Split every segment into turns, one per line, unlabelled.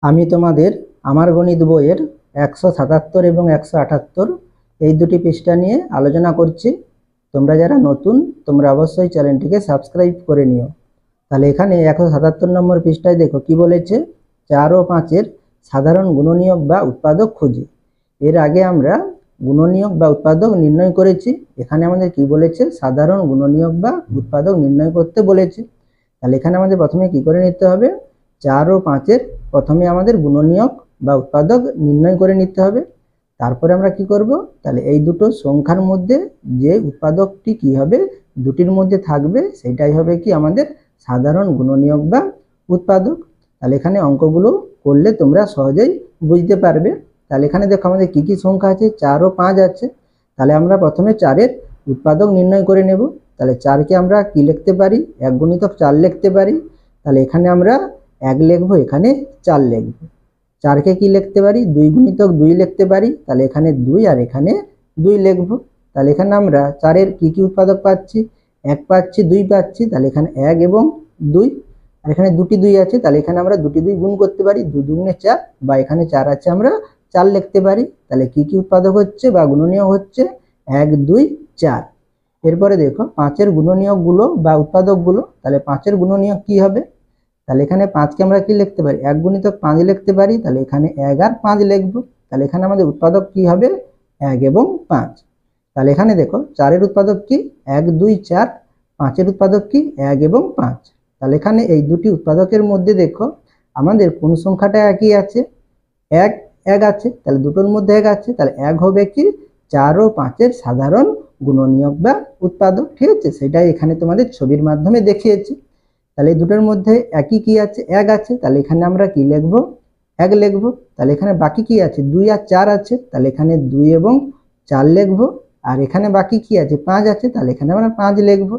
আমি তোমাদের আমার গণিত বইয়ের 177 এবং 178 এই দুটি পৃষ্ঠা নিয়ে আলোচনা করছি। তোমরা যারা নতুন তোমরা অবশ্যই চ্যানেলটিকে সাবস্ক্রাইব করে নিও। তাহলে এখানে 177 নম্বর পৃষ্ঠায় দেখো কি বলেছে, 4 ও 5-এর সাধারণ গুণনীয়ক বা উৎপাদক খুঁজি। এর আগে আমরা গুণনীয়ক বা উৎপাদক নির্ণয় করেছি। এখানে আমাদের কি বলেছে, সাধারণ গুণনীয়ক বা উৎপাদক নির্ণয় করতে বলেছে। তাহলে এখানে আমাদের প্রথমে কি করে নিতে হবে, 4 ও 5-এর প্রথমে আমাদের গুণনীয়ক বা উৎপাদক নির্ণয় করে নিতে হবে। তারপরে আমরা কি করব, তাহলে এই দুটো সংখ্যার মধ্যে যে উৎপাদকটি কি হবে, দুটির মধ্যে থাকবে, সেটাই হবে কি আমাদের সাধারণ গুণনীয়ক বা উৎপাদক। তাহলে এখানে অঙ্কগুলো করলে তোমরা সহজেই বুঝতে পারবে। তাহলে এখানে দেখো আমাদের কি কি সংখ্যা আছে, 4 ও 5 আছে। তাহলে আমরা প্রথমে 4-এর উৎপাদক নির্ণয় করে নেব। তাহলে 4কে আমরা কি লিখতে পারি, 1 গুণিতক 4 লিখতে পারি। তাহলে এখানে আমরা 1 লিখবো, এখানে 4 লিখবো। 4কে কি লিখতে পারি, 2 গুণিতক 2 লিখতে পারি। তাহলে এখানে 2 আর এখানে 2 লিখবো। তাহলে এখানে আমরা 4-এর কি কি উৎপাদক পাচ্ছি, 1 পাচ্ছি, 2 পাচ্ছি। তাহলে এখানে 1 এবং 2, আর এখানে দুটি 2 আছে। তাহলে এখানে আমরা দুটি 2 গুণ করতে পারি, 2 দুগুণে 4, বা এখানে 4 আছে আমরা 4 লিখতে পারি। তাহলে কি কি উৎপাদক হচ্ছে বা গুণনীয়ক হচ্ছে 1 2 4। এরপরে দেখো 5-এর গুণনীয়কগুলো বা উৎপাদকগুলো। তাহলে 5-এর গুণনীয়ক কি হবে, তাহলে এখানে 5কে আমরা কি লিখতে পারি, 1 গুণিতক 5 লিখতে পারি। তাহলে এখানে 1 আর 5 লিখবো। তাহলে এখানে আমাদের উৎপাদক কি হবে, 1 এবং 5। তাহলে এখানে দেখো 4-এর উৎপাদক কি, 1 2 4, 5-এর উৎপাদক কি, 1 এবং 5। তাহলে এখানে এই দুটি উৎপাদকের মধ্যে দেখো আমাদের কোন সংখ্যাটা একই আছে, 1 1 আছে। তাহলে দুটোর মধ্যে 1 আছে, তাহলে 1 হবে কি 4 ও 5-এর সাধারণ গুণনীয়ক বা উৎপাদক। ঠিক আছে, সেটাই এখানে তোমাদের ছবির মাধ্যমে দেখিয়েছি। তাহলে এই দুটোর মধ্যে একই কি আছে, 1 আছে। তাহলে এখানে আমরা কি লিখবো, 1 লিখবো। তাহলে এখানে বাকি কি আছে, 2 আর 4 আছে। তাহলে এখানে 2 এবং 4 লিখবো। আর এখানে বাকি কি আছে, 5 আছে। তাহলে এখানে আমরা 5 লিখবো।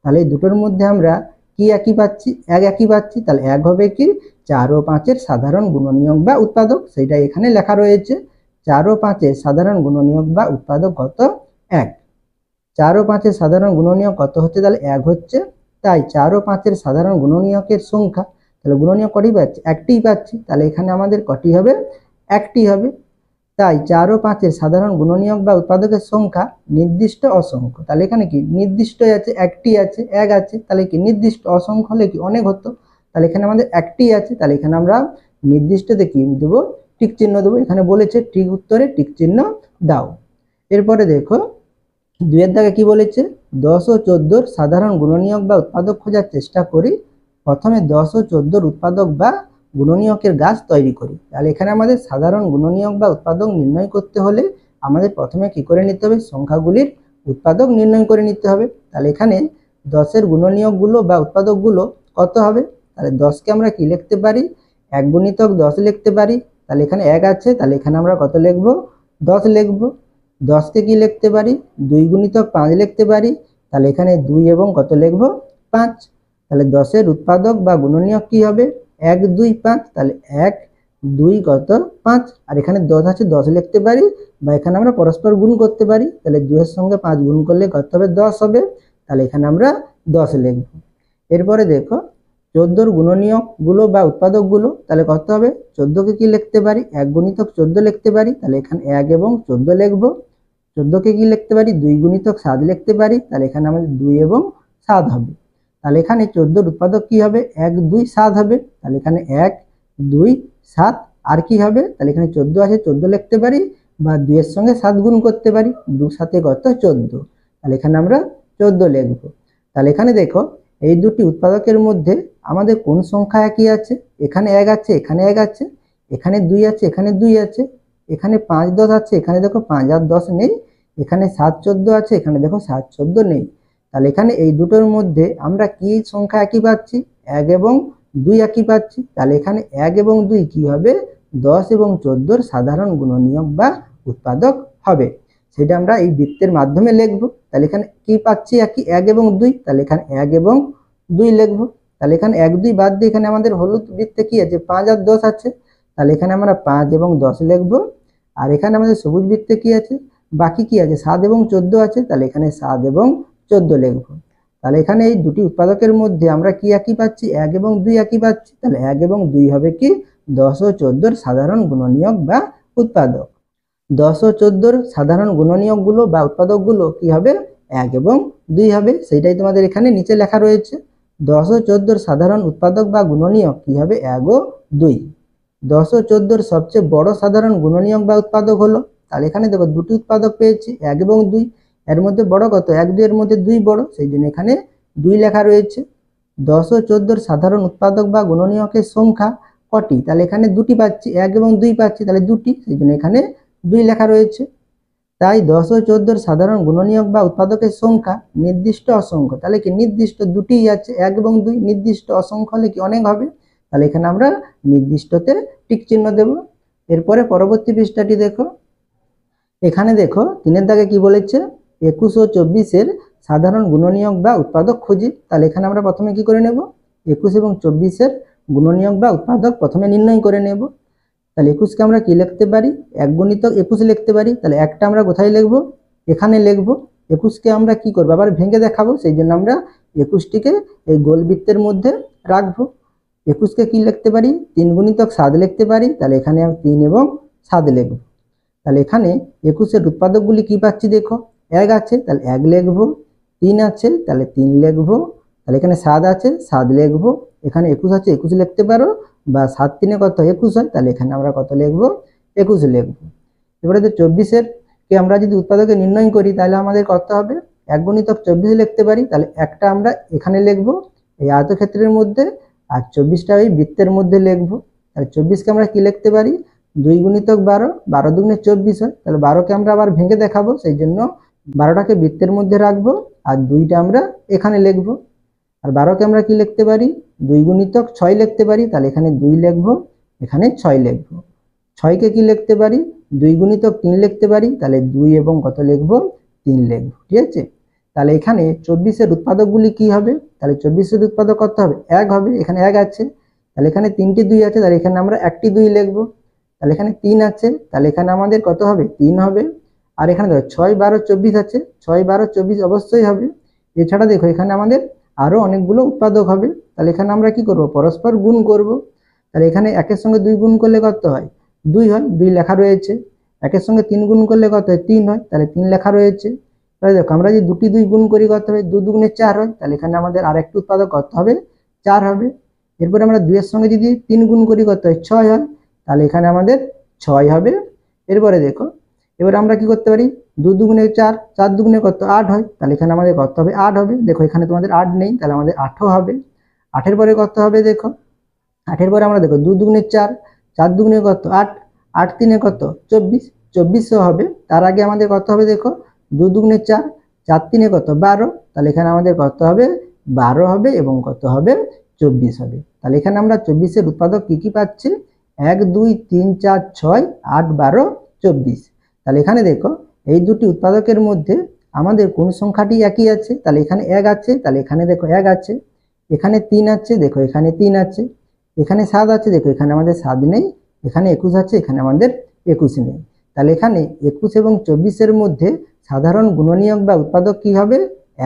তাহলে এই দুটোর মধ্যে আমরা কি একই পাচ্ছি, 1 একই পাচ্ছি। তাহলে 1 হবে কি 4 ও 5-এর সাধারণ গুণনীয়ক বা উৎপাদক, সেটা এখানে লেখা রয়েছে। 4 ও 5-এর সাধারণ গুণনীয়ক বা উৎপাদক কত, 1। 4 ও 5-এর সাধারণ গুণনীয়ক কত হচ্ছে, তাহলে 1 হচ্ছে। তাই 4 ও 5-এর সাধারণ গুণনীয়কের সংখ্যা, তাহলে গুণনীয়ক কটি পাচ্ছি, একটিই পাচ্ছি। তাহলে এখানে আমাদের কটি হবে, একটি হবে। তাই 4 ও 5-এর সাধারণ গুণনীয়ক বা উৎপাদকের সংখ্যা নির্দিষ্ট অসংখ্য। তাহলে এখানে কি নির্দিষ্ট আছে, একটি আছে, 1 আছে। তাহলে কি নির্দিষ্ট, অসংখ্য হলে কি অনেক হতো। তাহলে এখানে আমাদের একটি আছে। তাহলে এখানে আমরা নির্দিষ্টতে কি দেবো, টিক চিহ্ন দেবো। এখানে বলেছে ঠিক উত্তরে টিক চিহ্ন দাও। এরপরে দেখো 2-এর দাগে কি বলেছে, 10 ও 14-র সাধারণ গুণনীয়ক বা উৎপাদক খোঁজার চেষ্টা করি। প্রথমে 10 ও 14-র উৎপাদক বা গুণনীয়কের গাছ তৈরি করি। তাহলে এখানে আমাদের সাধারণ গুণনীয়ক বা উৎপাদক নির্ণয় করতে হলে আমাদের প্রথমে কি করে নিতে হবে, সংখ্যাগুলির উৎপাদক নির্ণয় করে নিতে হবে। তাহলে এখানে 10-এর গুণনীয়কগুলো বা উৎপাদকগুলো কত হবে, তাহলে 10কে আমরা কি লিখতে পারি, 1 গুণিতক 10 লিখতে পারি। তাহলে এখানে 1 আছে। তাহলে এখানে আমরা কত লিখবো, 10 লিখবো। 10কে কি লিখতে পারি, 2 গুণিতক 5 লিখতে পারি। তাহলে এখানে 2 এবং কত লিখবো, 5। তাহলে 10-এর উৎপাদক বা গুণনীয়ক কি হবে, 1 2 5। তাহলে 1 2 কত 5, আর এখানে 10 আছে, 10 লিখতে পারি, বা এখানে আমরা পরস্পর গুণ করতে পারি। তাহলে 2-এর সঙ্গে 5 গুণ করলে কত হবে, 10 হবে। তাহলে এখানে আমরা 10 লিখব। এরপরে দেখো 14-র গুণনীয়ক গুলো বা উৎপাদক গুলো, তাহলে কত হবে, 14কে কি লিখতে পারি, 1 গুণিতক 14 লিখতে পারি। তাহলে এখানে 1 এবং 14 লিখবো। 14কে কি লিখতে পারি, 2 গুণিতক 7 লিখতে পারি। তাহলে এখানে আমাদের 2 এবং 7 হবে। তাহলে এখানে 14-র উৎপাদক কি হবে, 1 2 7 হবে। তাহলে এখানে 1 2 7, আর কি হবে, তাহলে এখানে 14 আছে, 14 লিখতে পারি, বা 2 এর সঙ্গে 7 গুণ করতে পারি। 2 7 কত 14। তাহলে এখানে আমরা 14 লিখবো। তাহলে এখানে দেখো এই দুটি উৎপাদকের মধ্যে আমাদের কোন সংখ্যা একই আছে, এখানে 1 আছে, এখানে 1 আছে, এখানে 2 আছে, এখানে 2 আছে, এখানে 5 10 আছে, এখানে দেখো 5 আর 10 নেই, এখানে 7 14 আছে, এখানে দেখো 7 14 নেই। তাহলে এখানে এই দুটোর মধ্যে আমরা কি সংখ্যা একই পাচ্ছি, 1 এবং 2 একই পাচ্ছি। তাহলে এখানে 1 এবং 2 কি হবে, 10 এবং 14-র সাধারণ গুণনীয়ক বা উৎপাদক হবে। সেটা আমরা এই বৃত্তের মাধ্যমে লিখবো। তাহলে এখানে কি পাচ্ছি, একই 1 এবং 2। তাহলে এখানে 1 এবং 2 লিখবো। তাহলে এখানে 1 2 বাদ দিয়ে এখানে আমাদের হলুদ বৃত্তে কি আছে, 5 আর 10 আছে। তাহলে এখানে আমরা 5 এবং 10 লিখবো। আর এখানে আমাদের সবুজ বৃত্তে কি আছে, বাকি কি আছে, 7 এবং 14 আছে। তাহলে এখানে 7 এবং 14 লিখবো। তাহলে এখানে এই দুটি উৎপাদকের মধ্যে আমরা কি একই পাচ্ছি, 1 এবং 2 একই পাচ্ছি। তাহলে 1 এবং 2 হবে কি 10 ও 14 সাধারণ গুণনীয়ক বা উৎপাদক। 10 ও 14 সাধারণ গুণনীয়কগুলো বা উৎপাদকগুলো কি হবে, 1 এবং 2 হবে। সেটাই তোমাদের এখানে নিচে লেখা রয়েছে। 10 ও 14 সাধারণ উৎপাদক বা গুণনীয়ক কি হবে, 1 ও 2। 10 ও 14 সবচেয়ে বড় সাধারণ গুণনীয়ক বা উৎপাদক হলো, তাহলে এখানে দেখো দুটি উৎপাদক পেয়েছি, 1 এবং 2। এর মধ্যে বড় কত, 1 2 এর মধ্যে 2 বড়, সেই জন্য এখানে 2 লেখা রয়েছে। 10 ও 14 সাধারণ উৎপাদক বা গুণনীয়কের সংখ্যা কটি, তাহলে এখানে দুটি পাচ্ছি, 1 এবং 2 পাচ্ছি, তাহলে দুটি, সেই জন্য এখানে 2 লেখা রয়েছে। তাই 10 ও 14 সাধারণ গুণনীয়ক বা উৎপাদকের সংখ্যা নির্দিষ্ট অসংখ্য, তাহলে কি নির্দিষ্ট দুটিই আছে, 1 এবং 2। নির্দিষ্ট অসংখ্য হলে কি অনেক হবে, তাহলে এখানে আমরা নির্দিষ্টতে টিক চিহ্ন দেব। এরপরে পরবর্তী পৃষ্ঠাটি দেখো, এখানে দেখো 3 দাগে কি বলেছে, 21 ও 24 সাধারণ গুণনীয়ক বা উৎপাদক খুঁজি। তাহলে এখানে আমরা প্রথমে কি করে নেব, 21 এবং 24 গুণনীয়ক বা উৎপাদক প্রথমে নির্ণয় করে নেব। তাহলে 21 কে আমরা কি লিখতে পারি, 1 গুণিতক 21 লিখতে পারি। তাহলে একটা আমরা কোথায় লিখব, এখানে লিখব। 21 কে আমরা কি করব, আবার ভেঙে দেখাবো, সেই জন্য আমরা 21 টিকে এই গোল বৃত্তের মধ্যে রাখবো। 21 কে কি লিখতে পারি, 3 গুণিতক 7 লিখতে পারি। তাহলে এখানে আমি 3 এবং 7 লিখব। তাহলে এখানে 21 উৎপাদকগুলি কি পাচ্ছি দেখো, 1 আছে, তাহলে 1 লিখব। 3 আছে, তাহলে 3 লিখব। তাহলে এখানে 7 আছে, 7 লিখব। এখানে 21 আছে, 21 লিখতে পারো, বা 7 3 কত 21 হয়, তাহলে এখানে আমরা কত লিখব, 21 লিখব। এবারে 24 কে আমরা যদি উৎপাদকে নির্ণয় করি, তাহলে আমাদের কত হবে, 1 গুণিতক 24 লিখতে পারি। তাহলে একটা আমরা এখানে লিখব এই আয়তক্ষেত্রের মধ্যে, আর 24টা ওই বৃত্তের মধ্যে লিখব। তাহলে 24 কে আমরা কি লিখতে পারি, 2 গুণিতক 12, 12 দুগুণে 24 হয়। তাহলে 12 কে আমরা আবার ভেঙে দেখাবো, সেই জন্য 12টাকে বৃত্তের মধ্যে রাখবো, আর 2টা আমরা এখানে লিখব। আর 12 কে আমরা কি লিখতে পারি, 2 গুণিতক 6 লিখতে পারি। তাহলে এখানে 2 লিখব, এখানে 6 লিখব। 6 কে কি লিখতে পারি, 2 গুণিতক 3 লিখতে পারি। তাহলে 2 এবং কত লিখব, 3 লিখব। ঠিক আছে, তাহলে এখানে 24 উৎপাদকগুলি কি হবে, তাহলে 24 উৎপাদক কত হবে, 1 হবে। এখানে 1 আছে, তাহলে এখানে 3টি 2 আছে, তাহলে এখানে আমরা একটি 2 লিখব। তাহলে এখানে 3 আছে, তাহলে এখানে আমাদের কত হবে, 3 হবে। আর এখানে দেখো 6 12 24 আছে, 6 12 24 অবশ্যই হবে। এছাড়া দেখো এখানে আমাদের আরো অনেকগুলো উৎপাদক হবে। তাহলে এখানে আমরা কি করব, পরস্পর গুণ করব। তাহলে এখানে 1 এর সঙ্গে 2 গুণ করলে কত হয়, 2 হয়, 2 লেখা রয়েছে। 1 এর সঙ্গে 3 গুণ করলে কত হয়, 3 হয়, তাহলে 3 লেখা রয়েছে। তাহলে দেখো আমরা যদি দুটি 2 গুণ করি কত হবে, 2 দুগুণে 4 হয়। তাহলে এখানে আমাদের আরেকটি উৎপাদক কত হবে, 4 হবে। এরপরে আমরা 2 এর সঙ্গে যদি 3 গুণ করি কত হয়, 6 হয়। তাহলে এখানে আমাদের 6 হবে। এরপরে দেখো, এবার আমরা কি করতে পারি, 2 দুগুণে 4, 4 দুগুণে কত, 8 হয়। তাহলে এখানে আমাদের কত হবে, 8 হবে। দেখো এখানে তোমাদের 8 নেই, তাহলে আমাদের 8ও হবে। 8 পরে কত হবে দেখো, 8 পরে আমরা দেখো 2 দুগুণে 4, 4 দুগুণে কত 8, 8 3 কত 24, 2400 হবে। তার আগে আমাদের কত হবে দেখো, 2 দুগুণে 4, 4 3 কত 12। তাহলে এখানে আমাদের কত হবে, 12 হবে, এবং কত হবে, 24 হবে। তাহলে এখানে আমরা 24 উৎপাদক কি কি পাচ্ছি, 1 2 3 4 6 8 12 24। তাহলে এখানে দেখো এই দুটি উৎপাদকের মধ্যে আমাদের কোন সংখ্যাটি একই আছে, তাহলে এখানে 1 আছে, তাহলে এখানে দেখো 1 আছে। এখানে 3 আছে, দেখো এখানে 3 আছে। এখানে 7 আছে, দেখো এখানে আমাদের 7 নেই। এখানে 21 আছে, এখানে আমাদের 21 নেই। তাহলে এখানে 21 এবং 24 মধ্যে সাধারণ গুণনীয়ক বা উৎপাদক কি হবে,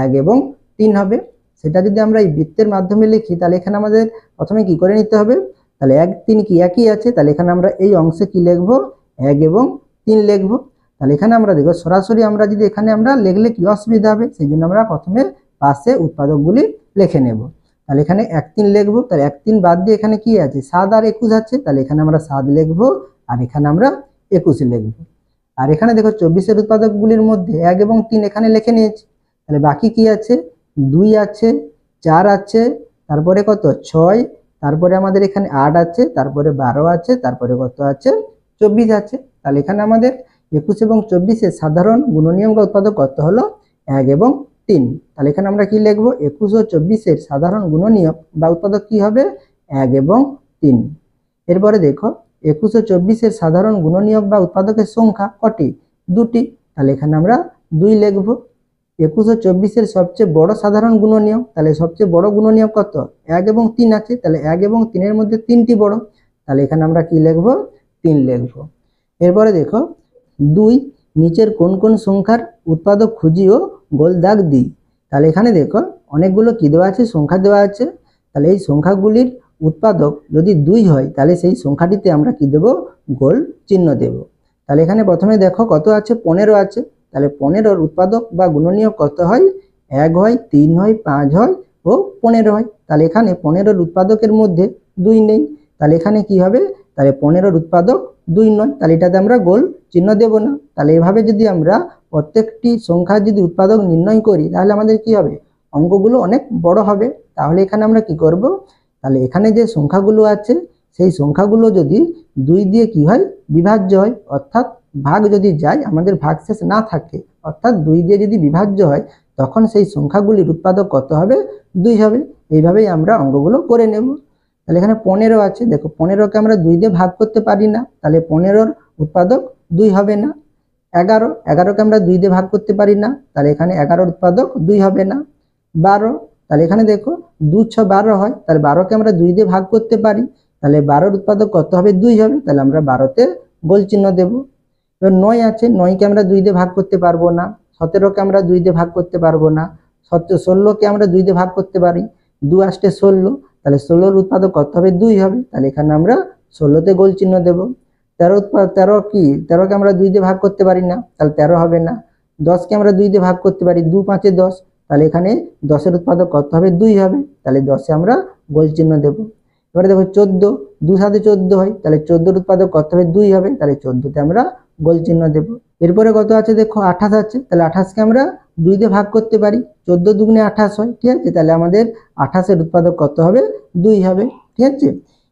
1 এবং 3 হবে। সেটা যদি আমরা এই বৃত্তের মাধ্যমে লিখি, তাহলে এখানে আমাদের প্রথমে কি করে নিতে হবে, তাহলে 1 3 কি একই আছে। তাহলে এখানে আমরা এই অংশে কি লিখব, 1 এবং 3 লিখব। তাহলে এখানে আমরা দেখো সরাসরি আমরা যদি এখানে আমরা লিখলে কি অসুবিধা হবে, সেই জন্য আমরা প্রথমে পাশে উৎপাদকগুলি লিখে নেব। তাহলে এখানে 1 3 লিখবো। তাহলে 1 3 বাদ দিয়ে এখানে কি আছে, 7 আর 21 আছে। তাহলে এখানে আমরা 7 লিখবো, আর এখানে আমরা 21 লিখবো। আর এখানে দেখো 24 উৎপাদকগুলির মধ্যে 1 এবং 3 এখানে লিখে নিয়েছি। তাহলে বাকি কি আছে, 2 আছে, 4 আছে, তারপরে কত 6, তারপরে আমাদের এখানে 8 আছে, তারপরে 12 আছে, তারপরে কত আছে, 24 আছে। তাহলে এখানে আমাদের 21 এবং 24 সাধারণ গুণনীয়ক বা উৎপাদক কত হলো, 1 এবং 3। তাহলে এখানে আমরা কি লিখবো, 21 ও 24 সাধারণ গুণনীয়ক বা উৎপাদক কি হবে, 1 এবং 3। এরপরে দেখো 21 ও 24 সাধারণ গুণনীয়ক বা উৎপাদকের সংখ্যা কটি, দুটি। তাহলে এখানে আমরা 2 লিখবো। 21 ও 24 সবচেয়ে বড় সাধারণ গুণনীয়ক, তাহলে সবচেয়ে বড় গুণনীয়ক কত, 1 এবং 3 আছে। তাহলে 1 এবং 3 মধ্যে 3টি বড়, তাহলে এখানে আমরা কি লিখবো, 3 লিখবো। এরপরে দেখো 2 নিচের কোন কোন সংখ্যার উৎপাদক খুঁজিও গোল দাগ দিই। তাহলে এখানে দেখো অনেকগুলো কি দেওয়া আছে, সংখ্যা দেওয়া আছে। তাহলে এই সংখ্যাগুলির উৎপাদক যদি 2 হয় তাহলে সেই সংখ্যাটিতে আমরা কি দেব, গোল চিহ্ন দেব। তাহলে এখানে প্রথমে দেখো কত আছে, 15 আছে। তাহলে 15-র উৎপাদক বা গুণনীয়ক কত হয়, 1 হয়, 3 হয়, 5 হয় ও 15 হয়। তাহলে এখানে 15-র উৎপাদকের মধ্যে 2 নেই, তাহলে এখানে কি হবে, তাহলে 15-র উৎপাদক 2 নয়, তাহলে এটাতে আমরা গোল চিহ্ন দেব না। তাহলে এভাবে যদি আমরা প্রত্যেকটি সংখ্যার যদি উৎপাদক নির্ণয় করি তাহলে আমাদের কি হবে, অঙ্কগুলো অনেক বড় হবে। তাহলে এখানে আমরা কি করব, তাহলে এখানে যে সংখ্যাগুলো আছে সেই সংখ্যাগুলো যদি 2 দিয়ে কি হয়, বিভাজ্য হয়, অর্থাৎ ভাগ যদি যায়, আমাদের ভাগশেষ না থাকে, অর্থাৎ 2 দিয়ে যদি বিভাজ্য হয় তখন সেই সংখ্যাগুলির উৎপাদক কত হবে, 2 হবে। এইভাবেই আমরা অঙ্কগুলো করে নেব। তাহলে এখানে 15 আছে, দেখো 15কে আমরা 2 দিয়ে ভাগ করতে পারি না, তাহলে 15-র উৎপাদক 2 হবে না। 11কে আমরা 2 দিয়ে ভাগ করতে পারি না, তাহলে এখানে 11-র উৎপাদক 2 হবে না। 12, তাহলে এখানে দেখো 2 6 12 হয়, তাহলে 12কে আমরা 2 দিয়ে ভাগ করতে পারি, তাহলে 12-র উৎপাদক কত হবে, 2 হবে, তাহলে আমরা 12তে গোল চিহ্ন দেব। এবার 9 আছে, 9কে আমরা 2 দিয়ে ভাগ করতে পারবো না। 17কে আমরা 2 দিয়ে ভাগ করতে পারবো না। 16কে আমরা 2 দিয়ে ভাগ করতে পারি, 2 8 16, তাহলে 16-র উৎপাদক কত হবে, 2 হবে, তাহলে এখানে আমরা 16তে গোল চিহ্ন দেব। 13 কি, 13কে আমরা 2 দিয়ে ভাগ করতে পারি না, তাহলে 13 হবে না। 10কে আমরা 2 দিয়ে ভাগ করতে পারি, 2 5 10, তাহলে এখানে 10-এর উৎপাদক কত হবে, 2 হবে, তাহলে 10-এ আমরা গোল চিহ্ন দেব। এবারে দেখো 14, 2 7 14 হয়, তাহলে 14-র উৎপাদক কত হবে, 2 হবে, তাহলে 14তে আমরা গোল চিহ্ন দেব। এরপরে কত আছে দেখো 28 আছে, তাহলে 28কে আমরা 2 দিয়ে ভাগ করতে পারি, 14 দুগুণে 28 হয়, ঠিক আছে, তাহলে আমাদের 28-এর উৎপাদক কত হবে, 2 হবে, ঠিক আছে।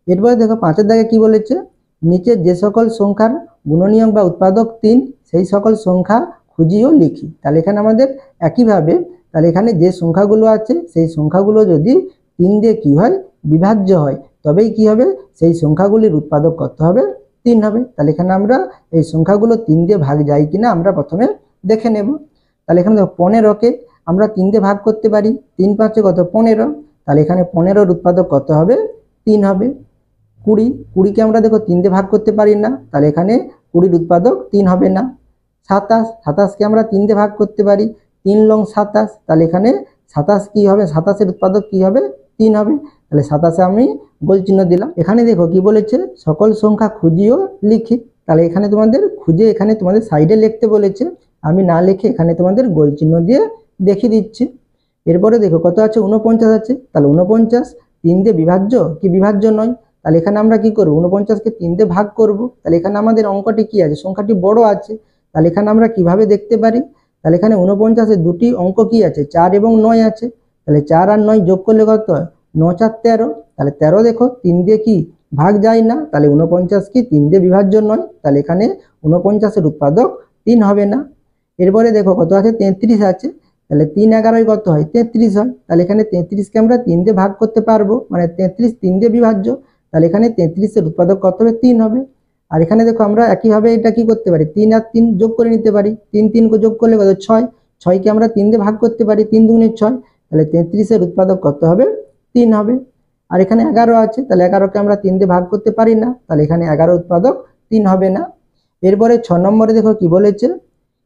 এরপরে দেখো 5-এর দাগে কি বলেছে, নিচের যে সকল সংখ্যার গুণনীয়ক বা উৎপাদক 3 সেই সকল সংখ্যা খুঁজি ও লিখি। তাহলে এখানে আমাদের একইভাবে, তাহলে এখানে যে সংখ্যাগুলো আছে সেই সংখ্যাগুলো যদি 3 দিয়ে কি হয়, বিভাজ্য হয়, তবেই কি হবে, সেই সংখ্যাগুলির উৎপাদক কত হবে, 3 হবে। তাহলে এখানে আমরা এই সংখ্যাগুলো 3 দিয়ে ভাগ যায় কিনা আমরা প্রথমে দেখে নেব। তাহলে এখানে দেখো 15কে আমরা 3 দিয়ে ভাগ করতে পারি, 3 5 কত 15, তাহলে এখানে 15-র উৎপাদক কত হবে, 3 হবে। 20কে আমরা দেখো 3 দিয়ে ভাগ করতে পারি না, তাহলে এখানে 20-র উৎপাদক 3 হবে না। 27কে আমরা 3 দিয়ে ভাগ করতে পারি, 3 লং 27, তাহলে এখানে 27 কি হবে, 27-এর উৎপাদক কি হবে, 3 হবে, তাহলে 27-এ আমি গোল চিহ্ন দিলাম। এখানে দেখো কি বলেছে, সকল সংখ্যা খুঁজিও লিখি, তাহলে এখানে তোমাদের খুঁজে এখানে তোমাদের সাইডে লিখতে বলেছে, আমি না লিখে এখানে তোমাদের গোল চিহ্ন দিয়ে দেখিয়ে দিচ্ছি। এরপরে দেখো কত আছে, 49 আছে, তাহলে 49 3 দিয়ে বিভাজ্য কি বিভাজ্য নয়, তাহলে এখানে আমরা কি করব, 49কে 3 দিয়ে ভাগ করব। তাহলে এখানে আমাদের অঙ্কটি কি আছে, সংখ্যাটি বড় আছে, তাহলে এখানে আমরা কিভাবে দেখতে পারি, তাহলে এখানে 49-এ দুটি অঙ্ক কি আছে, 4 এবং 9 আছে, তাহলে 4 আর 9 যোগ করলে কত হয়, 9 4 13, তাহলে 13 দেখো 3 দিয়ে কি ভাগ যায় না, তাহলে 49 কি 3 দিয়ে বিভাজ্য নয়, তাহলে এখানে 49-এর উৎপাদক 3 হবে না। এরপরে দেখো কত আছে, 33 আছে, তাহলে 3 11 কত হয়, 33 হয়, তাহলে এখানে 33কে আমরা 3 দিয়ে ভাগ করতে পারবো, মানে 33 3 দিয়ে বিভাজ্য, তাহলে এখানে 33-এর উৎপাদক কত হবে, 3 হবে। আর এখানে দেখো আমরা একইভাবে এটা কি করতে পারি, 3 আর 3 যোগ করে নিতে পারি, 3 3 যোগ করলে কত 6, 6কে আমরা 3 দিয়ে ভাগ করতে পারি, 3 দুগুণে 6, তাহলে 33-এর উৎপাদক কত হবে, 3 হবে। আর এখানে 11 আছে, তাহলে 11কে আমরা 3 দিয়ে ভাগ করতে পারি না, তাহলে এখানে 11 উৎপাদক 3 হবে না। এরপরে 6 নম্বরে দেখো কি বলেছে,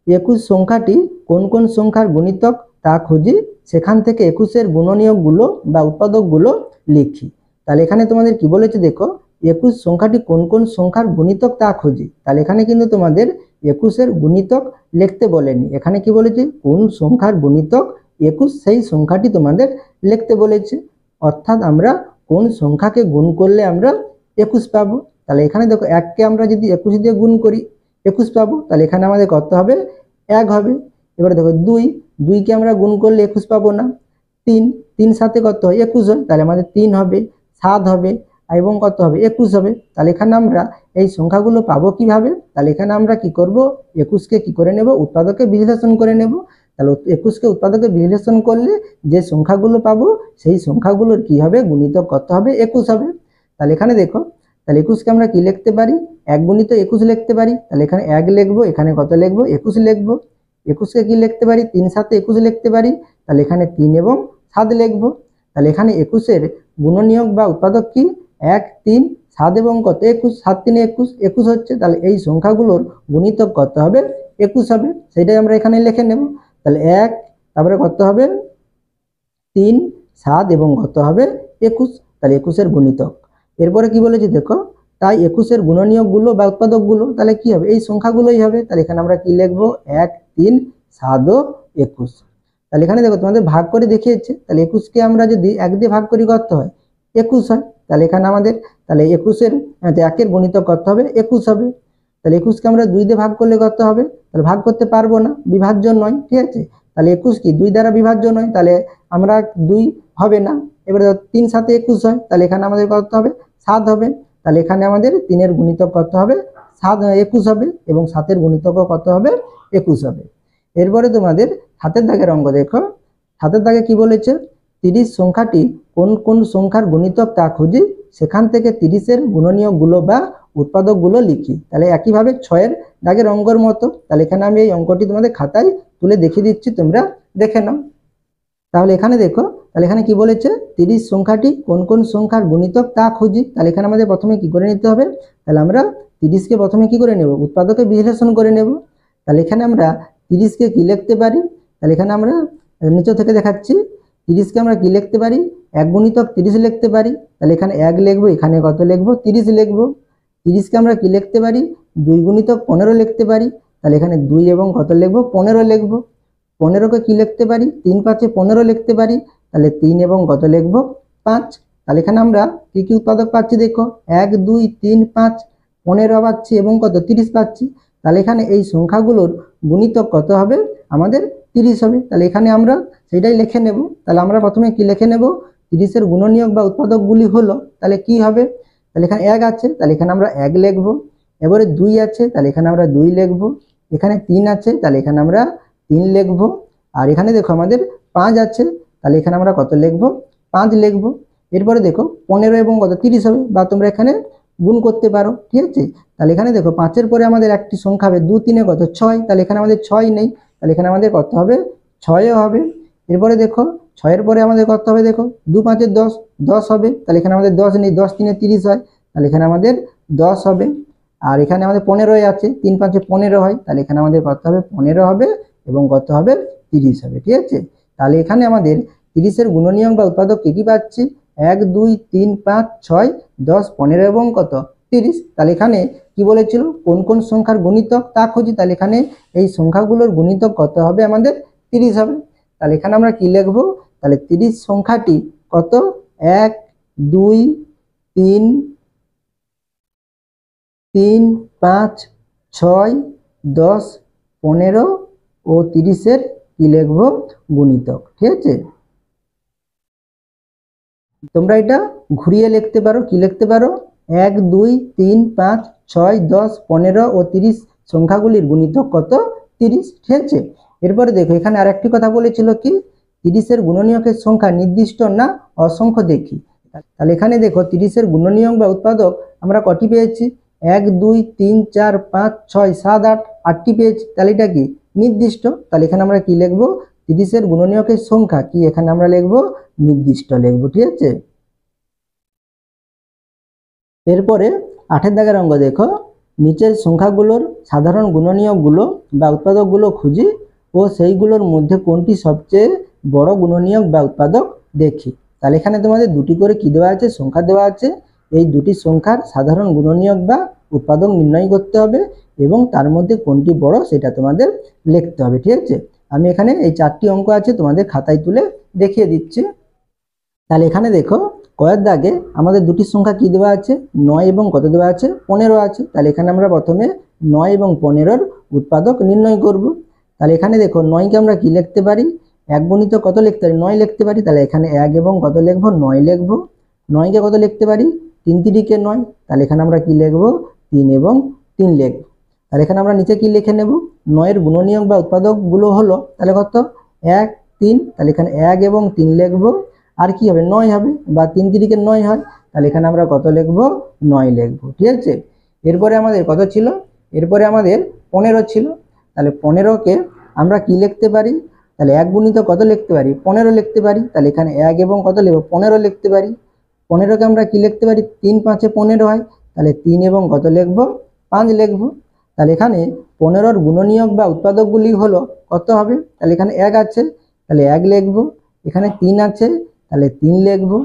21 সংখ্যাটি কোন কোন সংখ্যার গুণিতক তা খুঁজি, সেখান থেকে 21-এর গুণনীয়কগুলো বা উৎপাদকগুলো লিখি। তাহলে এখানে তোমাদের কি বলেছে দেখো, 21 সংখ্যাটি কোন কোন সংখ্যার গুণিতক তা খুঁজি, তাহলে এখানে কিন্তু তোমাদের 21-এর গুণিতক লিখতে বলেনি, এখানে কি বলেছে, কোন সংখ্যার গুণিতক 21 সেই সংখ্যাটি তোমাদের লিখতে বলেছে, অর্থাৎ আমরা কোন সংখ্যাকে গুণ করলে আমরা 21 পাবো। তাহলে এখানে দেখো 1কে আমরা যদি 21 দিয়ে গুণ করি 21 পাবো, তাহলে এখানে আমাদের কত হবে, 1 হবে। এবারে দেখো 2কে আমরা গুণ করলে 21 পাবো না, 3 3 7 কত হয়, 21 হয়, তাহলে আমাদের 3 হবে, 7 হবে এবং কত হবে, 21 হবে। তাহলে এখানে আমরা এই সংখ্যাগুলো পাবো কিভাবে, তাহলে এখানে আমরা কি করব, 21কে কি করে নেব, উৎপাদকে বিশ্লেষণ করে নেব। তাহলে 21কে উৎপাদকে বিশ্লেষণ করলে যে সংখ্যাগুলো পাবো সেই সংখ্যাগুলোর কি হবে, গুণিতক কত হবে, 21 হবে। তাহলে এখানে দেখো, তাহলে 21কে আমরা কি লিখতে পারি, 1 গুণিত 21 লিখতে পারি, তাহলে এখানে 1 লিখবো, এখানে কত লিখবো, 21 লিখবো। 21কে কি লিখতে পারি, 3 7 21 লিখতে পারি, তাহলে এখানে 3 এবং 7 লিখবো। তাহলে এখানে 21-এর গুণনীয়ক বা উৎপাদক কি, 1 3 7 এবং কত 21, 7 3 21, 21 হচ্ছে, তাহলে এই সংখ্যাগুলোর গুণিতক কত হবে, 21 হবে, সেটাই আমরা এখানে লিখে নেব। তাহলে 1, তারপরে কত হবে 3 7 এবং কত হবে 21, তাহলে 21-এর গুণিতক। এরপরে কি বলেছে দেখো, তাই 21-এর গুণনীয়কগুলো বা উৎপাদকগুলো তাহলে কি হবে, এই সংখ্যাগুলোই হবে। তাহলে এখানে আমরা কি লিখবো, 1, 3, 7 ও 21। তাহলে এখানে দেখো তোমাদের ভাগ করে দেখিয়েছে, তাহলে 21কে আমরা যদি 1 দিয়ে ভাগ করি কত হয়, 21 হয়। তাহলে এখানে আমাদের তাহলে 21-এর 1-এর গুণিতক কত হবে, 21 হবে। তাহলে 21কে আমরা 2 দিয়ে ভাগ করলে কত হবে, তাহলে ভাগ করতে পারবো না, বিভাজ্য নয়, ঠিক আছে। তাহলে 21 কি 2 দ্বারা বিভাজ্য নয়, তাহলে আমরা 2 হবে না। এবারে 3 7 21 হয়, তাহলে এখানে আমাদের কত হবে, 7 হবে। তাহলে এখানে আমাদের 3-এর গুণিতক কত হবে, 21 হবে, এবং 7-এর গুণিতকও কত হবে, 21 হবে। এরপরে তোমাদের হাতের দাগের অঙ্ক দেখো, হাতের দাগে কি বলেছে, 30 সংখ্যাটি কোন কোন সংখ্যার গুণিতক তা খুঁজি, সেখান থেকে 30-এর গুণনীয়কগুলো বা উৎপাদকগুলো লিখি। তাহলে একইভাবে 6-এর দাগের অঙ্কর মতো, তাহলে এখানে আমি এই অঙ্কটি তোমাদের খাতায় তুলে দেখিয়ে দিচ্ছি, তোমরা দেখে নাও। তাহলে এখানে দেখো, তাহলে এখানে কি বলেছে, 30 সংখ্যাটি কোন কোন সংখ্যার গুণিতক তা খুঁজি। তাহলে এখানে আমাদের প্রথমে কি করে নিতে হবে, তাহলে আমরা 30কে প্রথমে কি করে নেব, উৎপাদকে বিশ্লেষণ করে নেব। তাহলে এখানে আমরা 30কে কি লিখতে পারি, তাহলে এখানে আমরা নিচে থেকে দেখাচ্ছি, 30কে আমরা কি লিখতে পারি, 1 গুণিতক 30 লিখতে পারি। তাহলে এখানে 1 লিখবো, এখানে কত লিখবো, 30 লিখবো। 30কে আমরা কি লিখতে পারি, 2 গুণিতক 15 লিখতে পারি। তাহলে এখানে 2 এবং কত লিখবো, 15 লিখবো। 15কে কি লিখতে পারি, 3 5 15 লিখতে পারি। তাহলে 3 এবং কত লিখবো, 5। তাহলে এখানে আমরা কি কি উৎপাদক পাচ্ছি দেখো, 1 2 3 5 15 পাচ্ছি এবং কত 30 পাচ্ছি। তাহলে এখানে এই সংখ্যাগুলোর গুণিতক কত হবে, আমাদের 30 হবে। তাহলে এখানে আমরা সেটাই লিখে নেব। তাহলে আমরা প্রথমে কি লিখে নেব, 30-এর গুণনীয়ক বা উৎপাদকগুলি হলো, তাহলে কি হবে, তাহলে এখানে 1 আছে, তাহলে এখানে আমরা 1 লিখবো। এবারে 2 আছে, তাহলে এখানে আমরা 2 লিখবো। এখানে 3 আছে, তাহলে এখানে আমরা 3 লিখবো। আর এখানে দেখো আমাদের 5 আছে, তাহলে এখানে আমরা কত লিখবো, 5 লিখবো। এরপরে দেখো 15 এবং কত 30 হবে, বা তোমরা এখানে গুণ করতে পারো, ঠিক আছে। তাহলে এখানে দেখো 5-এর পরে আমাদের একটি সংখ্যা হবে, 2 3 কত 6, তাহলে এখানে আমাদের 6 নেই, তাহলে এখানে আমাদের কত হবে, 6 হবে। এরপরে দেখো 6-এর পরে আমাদের কত হবে, দেখো 2 5 10, 10 হবে। তাহলে এখানে আমাদের 10 নেই, 10 3 30 হয়, তাহলে এখানে আমাদের 10 হবে। আর এখানে আমাদের 15 আছে, 3 5 15 হয়, তাহলে এখানে আমাদের কত হবে, 15 হবে এবং কত হবে, 30 হবে, ঠিক আছে। তাহলে এখানে আমাদের 30-এর গুণনীয়ক বা উৎপাদক কি কি পাচ্ছি, 1 2 3 5 6 10 15 এবং কত 30। তাহলে এখানে কি বলেছিল, কোন কোন সংখ্যার গুণিতক তা খুঁজি। তাহলে এখানে এই সংখ্যাগুলোর গুণিতক কত হবে, আমাদের 30 হবে। তাহলে এখানে আমরা কি লিখবো, তাহলে 30 সংখ্যাটি কত, 1 2 3 3 5 6 10 15 ও 30-এর কি লিখবো, গুণিতক, ঠিক আছে। তোমরা এটা ঘুরিয়ে লিখতে পারো, কি লিখতে পারো, 1 2 3 5 6 10 15 ও 30 সংখ্যাগুলির গুণিতক কত, 30, ঠিক আছে। এরপরে দেখো এখানে আরেকটি কথা বলেছিল কি, 30-এর গুণনীয়কের সংখ্যা নির্দিষ্ট না অসংখ্য দেখি। তাহলে এখানে দেখো 30-এর গুণনীয়ক বা উৎপাদক আমরা কটি পেয়েছি, 1 2 3 4 5 6 7 8, 8টি পেয়েছি। তাহলে এটা কি নির্দিষ্ট। তাহলে এখানে আমরা কি লিখবো, 30-এর গুণনীয়কের সংখ্যা কি, এখানে আমরা লিখবো নির্দিষ্ট লিখবো, ঠিক আছে। এরপরে 8-এর দাগের অঙ্ক দেখো, নিচের সংখ্যাগুলোর সাধারণ গুণনীয়কগুলো বা উৎপাদকগুলো খুঁজি ও সেইগুলোর মধ্যে কোনটি সবচেয়ে বড় গুণনীয়ক বা উৎপাদক দেখি। তাহলে এখানে তোমাদের দুটি করে কি দেওয়া আছে, সংখ্যা দেওয়া আছে। এই দুটি সংখ্যার সাধারণ গুণনীয়ক বা উৎপাদক নির্ণয় করতে হবে এবং তার মধ্যে কোনটি বড় সেটা তোমাদের লিখতে হবে, ঠিক আছে। আমি এখানে এই 4টি অঙ্ক আছে তোমাদের খাতায় তুলে দেখিয়ে দিচ্ছি। তাহলে এখানে দেখো কয়ের দাগে আমাদের দুটি সংখ্যা কি দেওয়া আছে, 9 এবং কত দেওয়া আছে, 15 আছে। তাহলে এখানে আমরা প্রথমে 9 এবং 15-এর উৎপাদক নির্ণয় করব। তাহলে এখানে দেখো 9কে আমরা কি লিখতে পারি, 1 গুণিত কত লিখতে পারি, 9 লিখতে পারি। তাহলে এখানে 1 এবং কত লিখবো, 9 লিখবো। 9কে কত লিখতে পারি, 3 3 9। তাহলে এখানে আমরা কি লিখবো, 3 এবং 3 লিখবো। তাহলে এখানে আমরা নিচে কি লিখে নেব, 9-এর গুণনীয়ক বা উৎপাদকগুলো হলো তাহলে কত, 1 3। তাহলে এখানে 1 এবং 3 লিখবো। আর কি হবে, 9 হবে, বা 3 3 9 হয়। তাহলে এখানে আমরা কত লিখবো, 9 লিখবো, ঠিক আছে। এরপরে আমাদের কত ছিল, এরপরে আমাদের 15 ছিল। তাহলে 15কে আমরা কি লিখতে পারি, তাহলে 1 গুণিত কত লিখতে পারি, 15 লিখতে পারি। তাহলে এখানে 1 এবং কত লিখবো, 15 লিখতে পারি। 15কে আমরা কি লিখতে পারি, 3 5 15 হয়। তাহলে 3 এবং কত লিখবো, 5 লিখবো। তাহলে এখানে 15-এর গুণনীয়ক বা উৎপাদকগুলি হলো কত হবে, তাহলে এখানে 1 আছে, তাহলে 1 লিখবো। এখানে 3 আছে, তাহলে 3 লিখবো।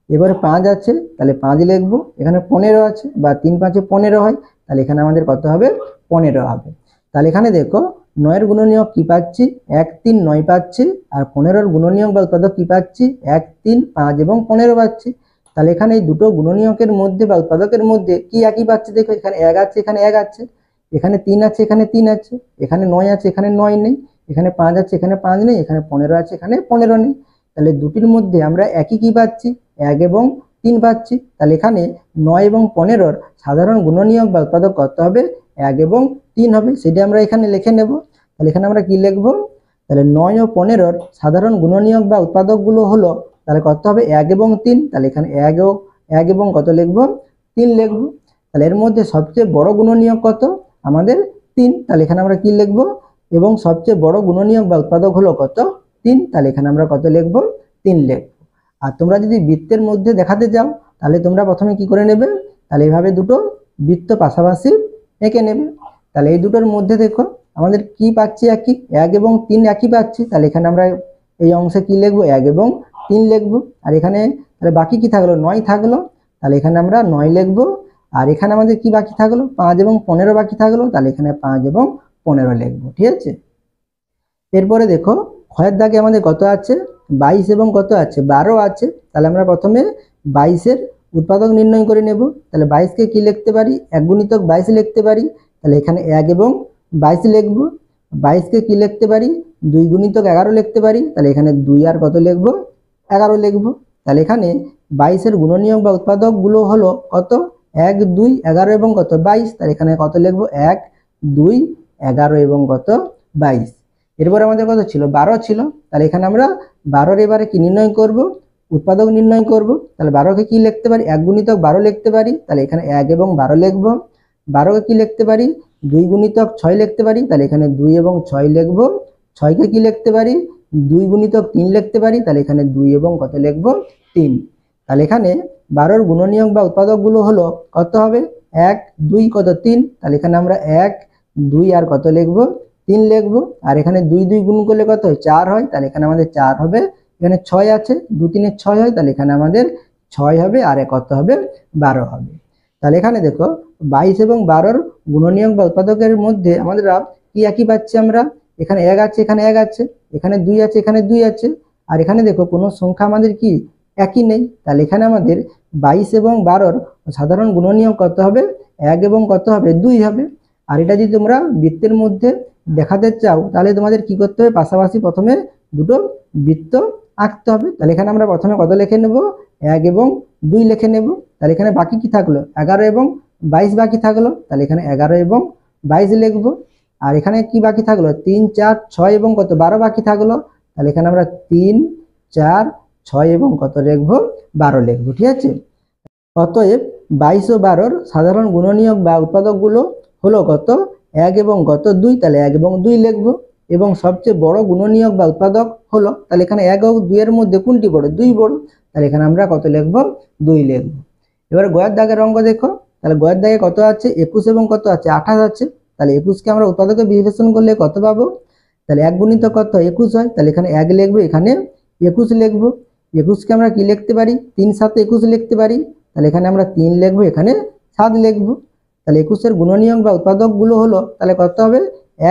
এবারে 5 আছে, তাহলে 5 লিখবো। এখানে 15 আছে, বা 3 5 15 হয়, তাহলে এখানে আমাদের কত হবে? 15 হবে। তাহলে এখানে দেখো 9 এর গুণনীয়ক কি পাচ্ছি? 1 3 9 পাচ্ছি, আর 15 এর গুণনীয়ক বা উৎপাদক কি পাচ্ছি? 1 3 5 এবং 15 পাচ্ছি। তাহলে এখানে এই দুটো গুণনীয়কের মধ্যে বা উৎপাদকের মধ্যে কি একই পাচ্ছি? দেখো এখানে 1 আছে, এখানে 1 আছে, এখানে 3 আছে, এখানে 3 আছে, এখানে 9 আছে, এখানে 9 নেই, এখানে 5 আছে, এখানে 5 নেই, এখানে 15 আছে, এখানে 15 নেই। তাহলে দুটির মধ্যে আমরা একই কি পাচ্ছি? 1 এবং 3 পাচ্ছি। তাহলে এখানে 9 এবং 15 সাধারণ গুণনীয়ক বা উৎপাদক কত হবে? 1 এবং 3 হবে। সেটা আমরা এখানে লিখে নেব। তাহলে এখানে আমরা কি লিখব? তাহলে 9 ও 15 সাধারণ গুণনীয়ক বা উৎপাদকগুলো হলো, তাহলে কত হবে? 1 এবং 3। তাহলে এখানে 1 এবং কত লিখব? 3 লিখব। তাহলে এর মধ্যে সবচেয়ে বড় গুণনীয়ক কত? আমাদের 3। তাহলে এখানে আমরা কি লিখব? এবং সবচেয়ে বড় গুণনীয়ক বা উৎপাদক হলো কত? 3। তাহলে এখানে আমরা কত লিখব? 3 লিখব। আর তোমরা যদি বৃত্তের মধ্যে দেখাতে চাও, তাহলে তোমরা প্রথমে কি করে নেবে? তাহলে এইভাবে দুটো বৃত্ত পাশাপাশি এঁকে নেবে। তাহলে এই দুটোর মধ্যে দেখো আমাদের কি পাচ্ছি? একই, 1 এবং 3 একই পাচ্ছি। তাহলে এখানে আমরা এই অংশে কি লিখবো? 1 এবং 3 লিখবো। আর এখানে তাহলে বাকি কি থাকলো? 9 থাকলো। তাহলে এখানে আমরা 9 লিখবো। আর এখানে আমাদের কি বাকি থাকলো? 5 এবং 15 বাকি থাকলো। তাহলে এখানে 5 এবং 15 লিখবো। ঠিক আছে। এরপরে দেখো ক্ষয়ের দাগে আমাদের কত আছে? 22 এবং কত আছে? 12 আছে। তাহলে আমরা প্রথমে 22 এর উৎপাদক নির্ণয় করে নেব। তাহলে 22 কে কি লিখতে পারি? 1 গুণিতক 22 লিখতে পারি। তাহলে এখানে 1 এবং 22 লিখব। 22 কে কি লিখতে পারি? 2 গুণিতক 11 লিখতে পারি। তাহলে এখানে 2 আর কত লিখব? 11 লিখব। তাহলে এখানে 22 এর গুণনীয়ক বা উৎপাদক গুলো হলো কত? 1 2 11 এবং কত? 22। তাহলে এখানে কত লিখব? 1 2 11 এবং কত? 22। এরপর আমাদের কত ছিল? 12 ছিল। তাহলে এখানে আমরা 12 এর এবারে কি নির্ণয় করব? উৎপাদক নির্ণয় করব। তাহলে 12 কে কি লিখতে পারি? 1 গুণিতক 12 লিখতে পারি। তাহলে এখানে 1 এবং 12 লিখব। 12 কে কি লিখতে পারি? 2 গুণিতক 6 লিখতে পারি। তাহলে এখানে 2 এবং 6 লিখব। 6 কে কি লিখতে পারি? 2 গুণিতক 3 লিখতে পারি। তাহলে এখানে 2 এবং কত লিখব? 3। তাহলে এখানে 12 এর গুণনীয়ক বা উৎপাদক গুলো হলো কত হবে? 1 2 কত? 3। তাহলে এখানে আমরা 1 2 আর কত লিখব? 3 লিখব। আর এখানে 2 2 গুণ করলে কত হয়? 4 হয়। তাহলে এখানে আমাদের 4 হবে। এখানে 6 আছে, 2 3 এর 6 হয়। তাহলে এখানে আমাদের 6 হবে। আর কত হবে? 12 হবে। তাহলে এখানে দেখো 22 এবং 12 গুণনীয়ক বা উৎপাদকের মধ্যে আমাদের কি একই পাচ্ছি আমরা? এখানে 1 আছে, এখানে 1 আছে, এখানে 2 আছে, এখানে 2 আছে। আর এখানে দেখো কোনো সংখ্যা আমাদের কি একই নেই। তাহলে এখানে আমাদের 22 এবং 12 সাধারণ গুণনীয়ক কত হবে? 1 এবং কত হবে? 2 হবে। আর এটা যদি তোমরা বৃত্তের মধ্যে দেখাতে চাও, তাহলে তোমাদের কি করতে হবে? পাশাপাশি প্রথমে দুটো বৃত্ত আঁকতে হবে। তাহলে এখানে আমরা প্রথমে কত লিখে নেব? 1 এবং 2 লিখে নেব। তাহলে এখানে বাকি কি থাকলো? 11 এবং 22 বাকি থাকলো। তাহলে এখানে 11 এবং 22 লিখব। আর এখানে কি বাকি থাকলো? 3 4 6 এবং কত? 12 বাকি থাকলো। তাহলে এখানে আমরা 3 4 6 এবং কত লিখব? 12 লিখব। ঠিক আছে। অতএব 22 ও 12 সাধারণ গুণনীয়ক বা উৎপাদকগুলো হলো কত? 1 এবং কত? 2। তাহলে 1 এবং 2 লিখব। এবং সবচেয়ে বড় গুণনীয়ক বা উৎপাদক হলো, তাহলে এখানে 1 ও 2 এর মধ্যে কোনটি বড়? 2 বড়। তাহলে এখানে আমরা কত লিখব? 2 লিখব। এবার গয়ের দাগের অঙ্ক দেখো। তাহলে গয়ের দাগে কত আছে? 21 এবং কত আছে? 28 আছে। তাহলে 21 কে আমরা উৎপাদকে বিশ্লেষণ করলে কত পাবো? তাহলে 1 গুণিত কত? 21 হয়। তাহলে এখানে 1 লিখব, এখানে 21 লিখব। 21 কে আমরা কি লিখতে পারি? 3 7 21 লিখতে পারি। তাহলে এখানে আমরা 3 লিখব, এখানে 7 লিখব। তাহলে 21 এর গুণনীয়ক বা উৎপাদক গুলো হলো, তাহলে কত হবে?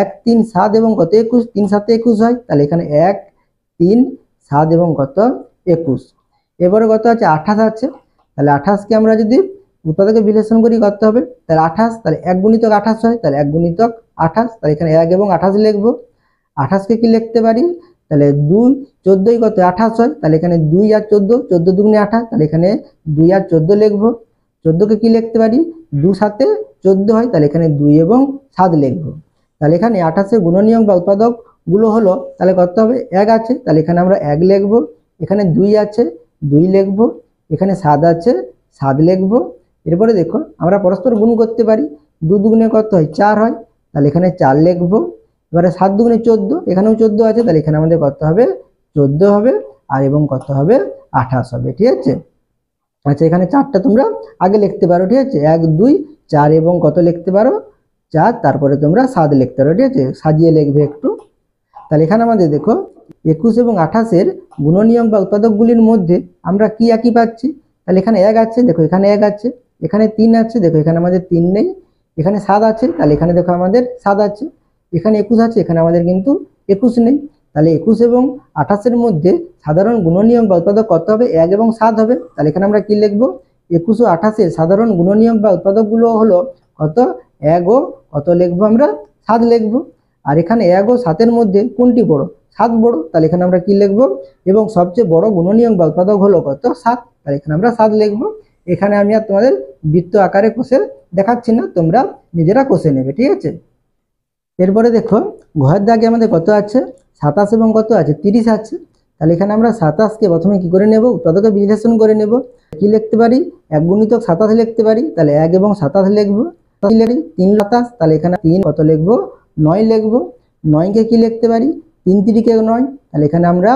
1 3 7 এবং কত? 21। 3 7 21 হয়। তাহলে এখানে 1 3 7 এবং কত? 21। এবারে কত আছে? 28 আছে। তাহলে 28 কে আমরা যদি উৎপাদকে বিশ্লেষণ করি কত হবে? তাহলে 28, তাহলে 1 গুণিতক 28 হয়। তাহলে 1 গুণিতক 28। তাহলে এখানে 1 এবং 28 লিখব। 28 কে কি লিখতে পারি? তাহলে 2 14 কত? 28 হয়। তাহলে এখানে 2 আর 14, 14 দুগুণে 28। তাহলে এখানে 2 আর 14 লিখব। 14 কে কি লিখতে পারি? 2 7 14 হয়। তাহলে এখানে 2 এবং 7 লিখব। তাহলে এখানে 28 এর গুণনীয়ক বা উৎপাদক গুলো হলো, তাহলে কত হবে? 1 আছে। তাহলে এখানে আমরা 1 লিখব। এখানে 2 আছে, 2 লিখব। এখানে 7 আছে, 7 লিখব। এরপরে দেখো আমরা পরস্পর গুণ করতে পারি। 2 দুগুণে কত হয়? 4 হয়। তাহলে এখানে 4 লিখব। এবারে 7 দুগুণে 14, এখানেও 14 আছে। তাহলে এখানে আমাদের কত হবে? 14 হবে। আর এবং কত হবে? 28 হবে। ঠিক আছে। আচ্ছা, এখানে 4টা তোমরা আগে লিখতে পারো। ঠিক আছে। 1 2 4 এবং কত লিখতে পারো? 4। তারপরে তোমরা 7 লিখতে পারো। ঠিক আছে। সাজিয়ে লিখবে একটু। তাহলে এখানে আমাদের দেখো 21 এবং 28 এর গুণনীয়ক বা উৎপাদকগুলির মধ্যে আমরা কি একই পাচ্ছি? তাহলে এখানে 1 আছে, দেখো এখানে 1 আছে, এখানে 3 আছে, দেখো এখানে আমাদের 3 নেই, এখানে 7 আছে, তাহলে এখানে দেখো আমাদের 7 আছে, এখানে 21 আছে, এখানে আমাদের কিন্তু 21 নেই। তাহলে 21 এবং 28 মধ্যে সাধারণ গুণনীয়ক বা উৎপাদক কত হবে? 1 এবং 7 হবে। তাহলে এখানে আমরা কি লিখবো? 21 ও 28 সাধারণ গুণনীয়ক বা উৎপাদকগুলো হলো কত? 1 ও কত লিখবো আমরা? 7 লিখবো। আর এখানে 1 ও 7 মধ্যে কোনটি বড়? 7 বড়। তাহলে এখানে আমরা কি লিখবো? এবং সবচেয়ে বড় গুণনীয়ক বা উৎপাদক হলো কত? 7। তাহলে এখানে আমরা 7 লিখবো। এখানে আমি আর তোমাদের বৃত্ত আকারে কষে দেখাচ্ছি না, তোমরা নিজেরা কষে নেবে, ঠিক আছে। এরপরে দেখো ঘরের দাগে আমাদের কত আছে? 27 এবং কত আছে? 30 আছে। তাহলে এখানে আমরা 27কে প্রথমে কি করে নেব? উৎপাদকে বিশ্লেষণ করে নেব। কি লিখতে পারি? 1 গুণিতক 27 লিখতে পারি। তাহলে 1 এবং 27 লিখবো। 3 27, তাহলে এখানে 3 কত লিখবো? 9 লিখবো। 9কে কি লিখতে পারি? 3 3কে 9, তাহলে এখানে আমরা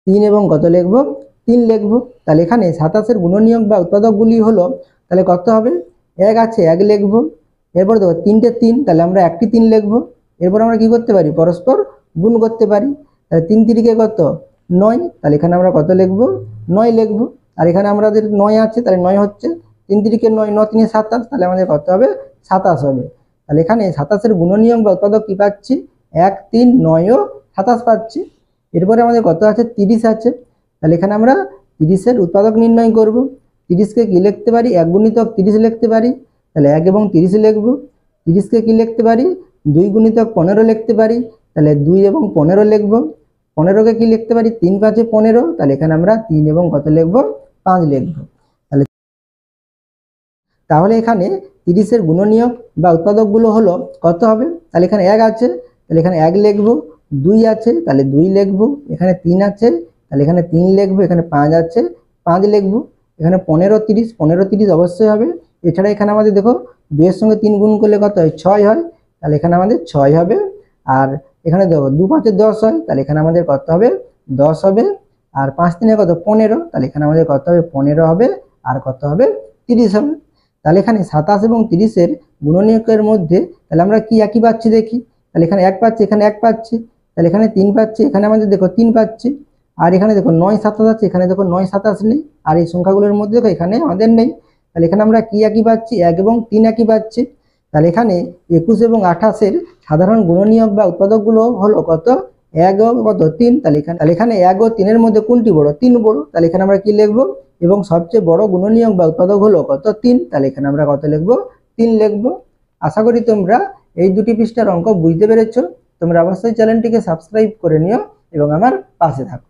3 এবং কত লিখবো? 3 লিখবো। তাহলে এখানে 27 গুণনীয়ক বা উৎপাদকগুলি হলো, তাহলে কত হবে? 1 আছে, 1 লিখবো। এরপর দেখো 3টে 3, তাহলে আমরা একটি 3 লিখবো। এরপর আমরা কি করতে পারি? পরস্পর গুণ করতে পারি। তাহলে 3 3কে কত? 9, তাহলে এখানে আমরা কত লিখবো? 9 লিখবো। আর এখানে আমাদের 9 আছে, তাহলে 9 হচ্ছে, 3 3কে 9, 9 3 27, তাহলে আমাদের কত হবে? 27 হবে। তাহলে এখানে 27 গুণনীয়ক বা উৎপাদক কি পাচ্ছি? 1 3 9 ও 27 পাচ্ছি। এরপরে আমাদের কত আছে? 30 আছে। তাহলে এখানে আমরা 30-এর উৎপাদক নির্ণয় করব। 30কে কি লিখতে পারি? 1 গুণিতক 30 লিখতে পারি। তাহলে 1 এবং 30 লিখব। 30কে কি লিখতে পারি? 2 গুণিতক 15 লিখতে পারি। তাহলে 2 এবং 15 লিখব। 15কে কি লিখতে পারি? 3 5 15, তাহলে এখানে আমরা 3 এবং কত লিখব? 5 লিখব। তাহলে এখানে 30-এর গুণনীয়ক বা উৎপাদকগুলো হলো কত হবে? তাহলে এখানে 1 আছে, তাহলে এখানে 1 লিখব। 2 আছে, তাহলে 2 লিখব। এখানে 3 আছে, তাহলে এখানে 3 লিখব। এখানে 5 আছে, 5 লিখব। এখানে 15 30, 15 30 অবশ্যই হবে। এছাড়া এখানে আমাদের দেখো 2 এর সঙ্গে 3 গুণ করলে কত হয়? 6 হয়। তাহলে এখানে আমাদের 6 হবে। আর এখানে দেখো 2 5 10 হয়, তাহলে এখানে আমাদের কত হবে? 10 হবে। আর 5 3 কত? 15, তাহলে এখানে আমাদের কত হবে? 15 হবে। আর কত হবে? 30 হবে। তাহলে এখানে 27 এবং 30-এর গুণনীয়কের মধ্যে তাহলে আমরা কি একই পাচ্ছি দেখি। তাহলে এখানে 1 পাচ্ছি, এখানে 1 পাচ্ছি, তাহলে এখানে 3 পাচ্ছি, এখানে আমাদের দেখো 3 পাচ্ছি। আর এখানে দেখো 9 27 আছে, এখানে দেখো 9 27 নেই। আর এই সংখ্যাগুলোর মধ্যে দেখো এখানে আমাদের নেই। তাহলে এখানে আমরা কি একই পাচ্ছি? 1 এবং 3 একই পাচ্ছি। তাহলে এখানে 21 এবং 28-এর সাধারণ গুণনীয়ক বা উৎপাদকগুলো হলো কত? 1 ও কত? 3। তাহলে এখানে 1 ও 3-এর মধ্যে কোনটি বড়? 3 বড়। তাহলে এখানে আমরা কি লিখবো? এবং সবচেয়ে বড় গুণনীয়ক বা উৎপাদক হলো কত? 3। তাহলে এখানে আমরা কত লিখবো? 3 লিখবো। আশা করি তোমরা এই দুটি পৃষ্ঠার অঙ্ক বুঝতে পেরেছো। তোমরা অবশ্যই চ্যানেলটিকে সাবস্ক্রাইব করে নিও এবং আমার পাশে থাকো।